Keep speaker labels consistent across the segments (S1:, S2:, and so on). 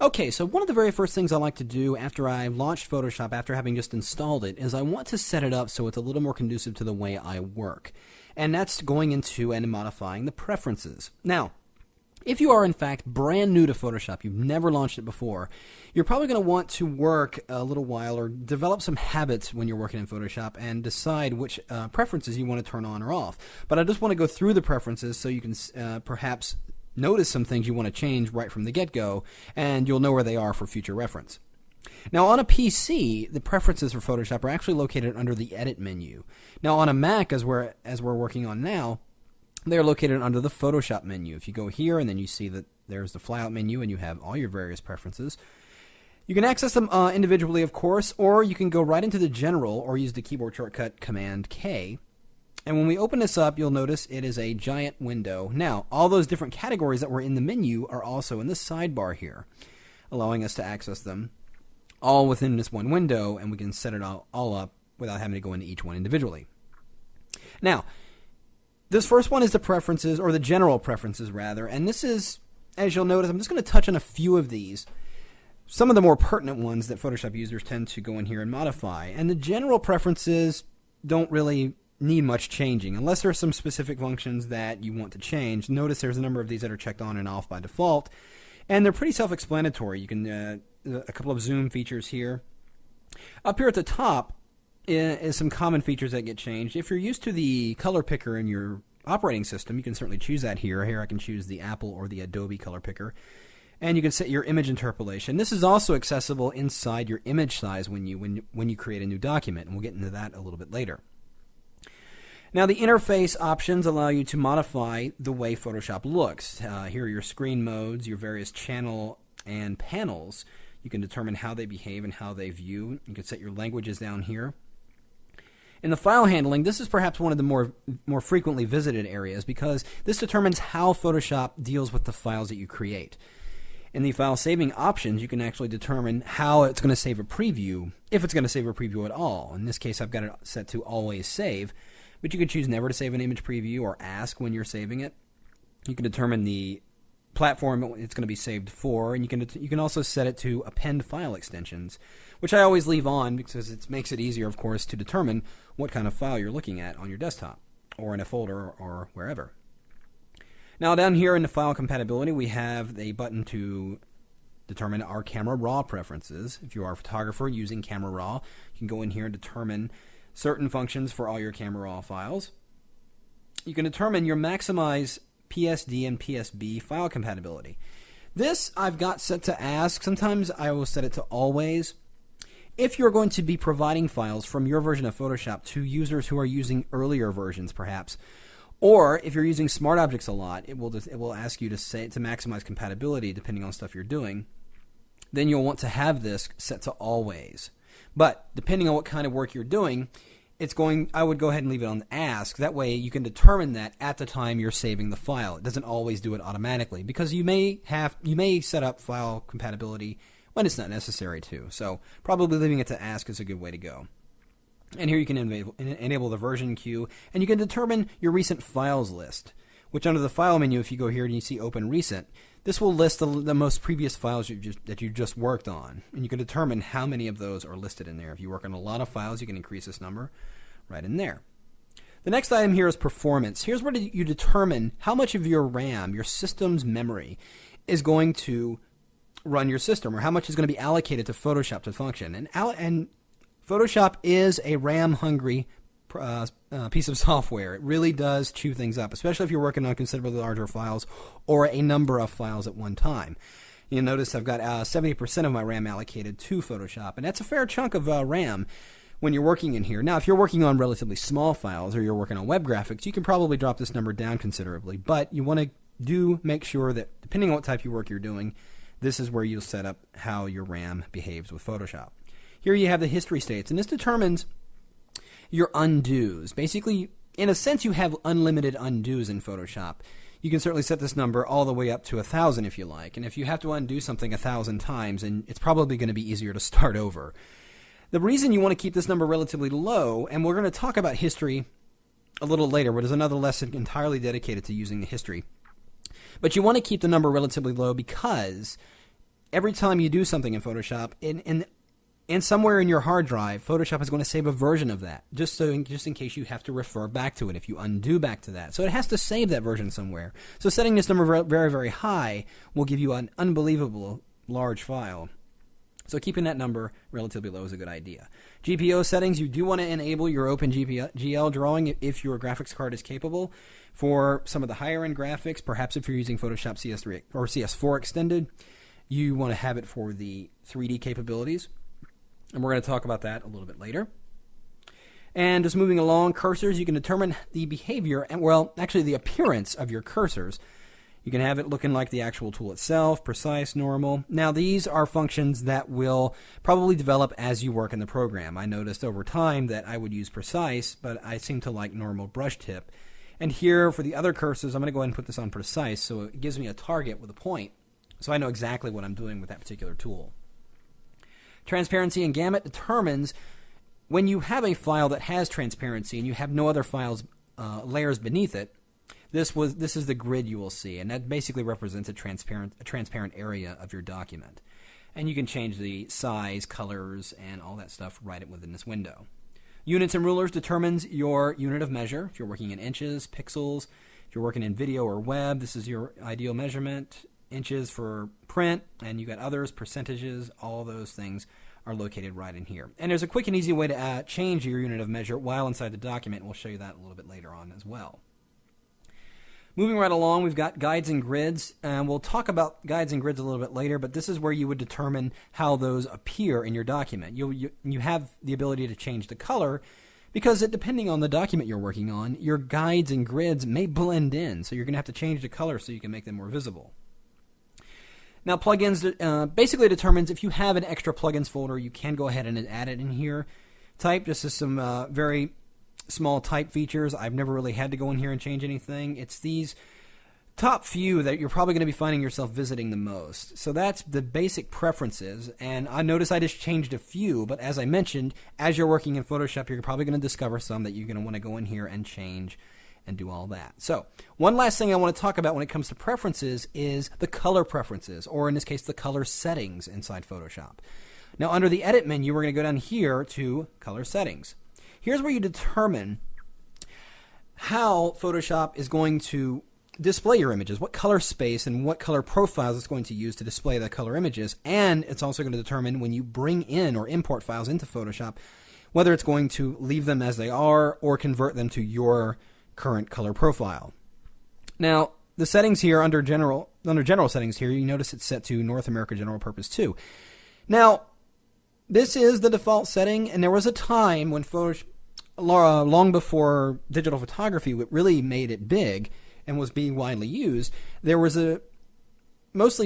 S1: Okay, so one of the very first things I like to do after I've launched Photoshop, after having just installed it, is I want to set it up so it's a little more conducive to the way I work. And that's going into and modifying the preferences. Now, if you are in fact brand new to Photoshop, you've never launched it before, you're probably going to want to work a little while or develop some habits when you're working in Photoshop and decide which preferences you want to turn on or off. But I just want to go through the preferences so you can perhaps notice some things you want to change right from the get-go, and you'll know where they are for future reference. Now, on a PC, the preferences for Photoshop are actually located under the Edit menu. Now, on a Mac, as we're working on now, they're located under the Photoshop menu. If you go here and then you see that there's the flyout menu and you have all your various preferences. You can access them individually, of course, or you can go right into the General or use the keyboard shortcut Command-K. And when we open this up, you'll notice it is a giant window. Now, all those different categories that were in the menu are also in the sidebar here, allowing us to access them all within this one window, and we can set it all up without having to go into each one individually. Now, this first one is the preferences, or the general preferences rather, and this is, as you'll notice, I'm just going to touch on a few of these. Some of the more pertinent ones that Photoshop users tend to go in here and modify. And the general preferences don't really need much changing unless there are some specific functions that you want to change. Notice there's a number of these that are checked on and off by default, and they're pretty self-explanatory. You can a couple of zoom features here. Up here at the top is some common features that get changed. If you're used to the color picker in your operating system, you can certainly choose that here. Here I can choose the Apple or the Adobe color picker, and you can set your image interpolation. This is also accessible inside your image size when you create a new document, and we'll get into that a little bit later. Now, the interface options allow you to modify the way Photoshop looks. Here are your screen modes, your various channel and panels. You can determine how they behave and how they view. You can set your languages down here. In the file handling, this is perhaps one of the more frequently visited areas because this determines how Photoshop deals with the files that you create. In the file saving options, you can actually determine how it's going to save a preview, if it's going to save a preview at all. In this case, I've got it set to always save. But you can choose never to save an image preview or ask when you're saving it. You can determine the platform it's going to be saved for, and you can also set it to append file extensions, which I always leave on because it makes it easier, of course, to determine what kind of file you're looking at on your desktop or in a folder or wherever. Now, down here in the file compatibility, we have a button to determine our camera raw preferences. If you are a photographer using camera raw, you can go in here and determine certain functions for all your camera raw files. You can determine your maximize PSD and PSB file compatibility. This I've got set to ask. Sometimes I will set it to always. If you're going to be providing files from your version of Photoshop to users who are using earlier versions perhaps, or if you're using smart objects a lot, it will ask you to maximize compatibility depending on stuff you're doing, then you'll want to have this set to always. But depending on what kind of work you're doing, I would go ahead and leave it on ask. That way you can determine that at the time you're saving the file. It doesn't always do it automatically because you may set up file compatibility when it's not necessary to. So probably leaving it to ask is a good way to go. And here you can enable the version queue, and you can determine your recent files list, which under the file menu, if you go here and you see open recent, this will list the most previous files that you just worked on, and you can determine how many of those are listed in there. If you work on a lot of files, you can increase this number right in there. The next item here is performance. Here's where you determine how much of your RAM, your system's memory, is going to run your system, or how much is going to be allocated to Photoshop to function. And Photoshop is a RAM-hungry piece of software. It really does chew things up, especially if you're working on considerably larger files or a number of files at one time. You'll notice I've got 70% of my RAM allocated to Photoshop, and that's a fair chunk of RAM when you're working in here. Now, if you're working on relatively small files or you're working on web graphics, you can probably drop this number down considerably, but you want to make sure that depending on what type of work you're doing, this is where you'll set up how your RAM behaves with Photoshop. Here you have the history states, and this determines your undos. Basically, in a sense, you have unlimited undos in Photoshop. You can certainly set this number all the way up to 1,000 if you like, and if you have to undo something 1,000 times, then it's probably going to be easier to start over. The reason you want to keep this number relatively low, and we're going to talk about history a little later, where there's another lesson entirely dedicated to using the history, but you want to keep the number relatively low because every time you do something in Photoshop, and somewhere in your hard drive, Photoshop is going to save a version of that, just in case you have to refer back to it if you undo back to that. So it has to save that version somewhere. So setting this number very, very high will give you an unbelievable large file. So keeping that number relatively low is a good idea. GPO settings, you do want to enable your OpenGL drawing if your graphics card is capable. For some of the higher end graphics, perhaps if you're using Photoshop CS3 or CS4 Extended, you want to have it for the 3D capabilities. And we're going to talk about that a little bit later. And just moving along, cursors, you can determine the behavior and, well, actually the appearance of your cursors. You can have it looking like the actual tool itself, precise, normal. Now, these are functions that will probably develop as you work in the program. I noticed over time that I would use precise, but I seem to like normal brush tip. And here, for the other cursors, I'm going to go ahead and put this on precise, so it gives me a target with a point, so I know exactly what I'm doing with that particular tool. Transparency and gamut determines when you have a file that has transparency and you have no other files layers beneath it. This is the grid you will see, and that basically represents a transparent area of your document. And you can change the size, colors, and all that stuff right within this window. Units and rulers determines your unit of measure. If you're working in inches, pixels, if you're working in video or web, this is your ideal measurement. Inches for print, and you got others, percentages, all those things are located right in here. And there's a quick and easy way to change your unit of measure while inside the document. We'll show you that a little bit later on as well. Moving right along, we've got guides and grids, and we'll talk about guides and grids a little bit later, but this is where you would determine how those appear in your document. You have the ability to change the color, because depending on the document you're working on, your guides and grids may blend in, so you're going to have to change the color so you can make them more visible. Now, plugins basically determines if you have an extra plugins folder, you can go ahead and add it in here. Type, just is some very small type features. I've never really had to go in here and change anything. It's these top few that you're probably going to be finding yourself visiting the most. So that's the basic preferences, and I noticed I just changed a few, but as I mentioned, as you're working in Photoshop, you're probably going to discover some that you're going to want to go in here and change and do all that. So one last thing I want to talk about when it comes to preferences is the color preferences, or in this case, the color settings inside Photoshop. Now, under the Edit menu, we're going to go down here to Color Settings. Here's where you determine how Photoshop is going to display your images, what color space and what color profiles it's going to use to display the color images, and it's also going to determine when you bring in or import files into Photoshop, whether it's going to leave them as they are or convert them to your current color profile. Now, the settings here under general settings here, you notice it's set to North America General Purpose 2. Now, this is the default setting, and there was a time when Photoshop, long before digital photography really made it big and was being widely used, mostly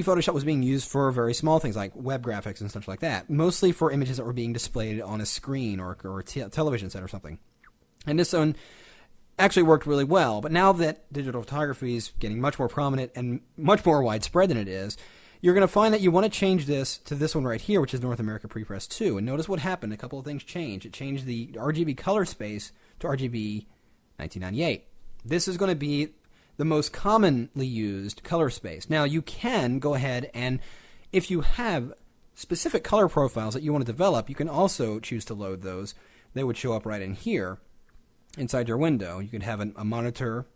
S1: Photoshop was being used for very small things like web graphics and stuff like that, mostly for images that were being displayed on a screen or a television set or something. And this one actually worked really well, but now that digital photography is getting much more prominent and much more widespread than it is, you're going to find that you want to change this to this one right here, which is North America Prepress 2. And notice what happened. A couple of things changed. It changed the RGB color space to RGB 1998. This is going to be the most commonly used color space. Now, you can go ahead and, if you have specific color profiles that you want to develop, you can also choose to load those. They would show up right in here inside your window. You could have a monitor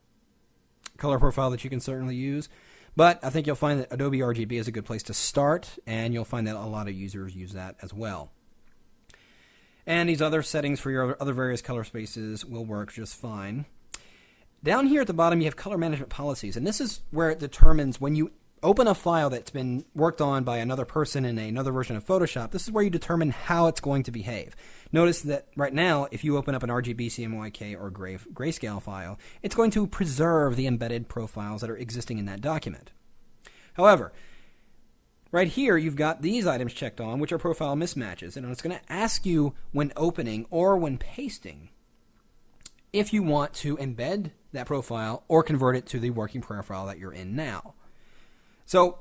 S1: color profile that you can certainly use. But I think you'll find that Adobe RGB is a good place to start, and you'll find that a lot of users use that as well. And these other settings for your other various color spaces will work just fine. Down here at the bottom, you have color management policies, and this is where it determines when you open a file that's been worked on by another person in another version of Photoshop, this is where you determine how it's going to behave. Notice that right now, if you open up an RGB, CMYK, or grayscale file, it's going to preserve the embedded profiles that are existing in that document. However, right here, you've got these items checked on, which are profile mismatches, and it's going to ask you when opening or when pasting if you want to embed that profile or convert it to the working profile that you're in now. So,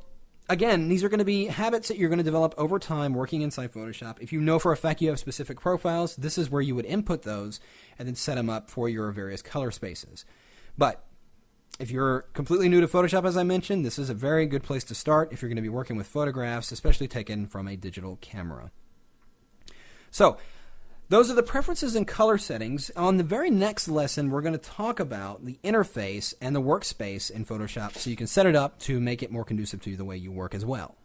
S1: again, these are going to be habits that you're going to develop over time working inside Photoshop. If you know for a fact you have specific profiles, this is where you would input those and then set them up for your various color spaces. But If you're completely new to Photoshop, as I mentioned, this is a very good place to start if you're going to be working with photographs, especially taken from a digital camera. So, those are the preferences and color settings. On the very next lesson, we're going to talk about the interface and the workspace in Photoshop so you can set it up to make it more conducive to the way you work as well.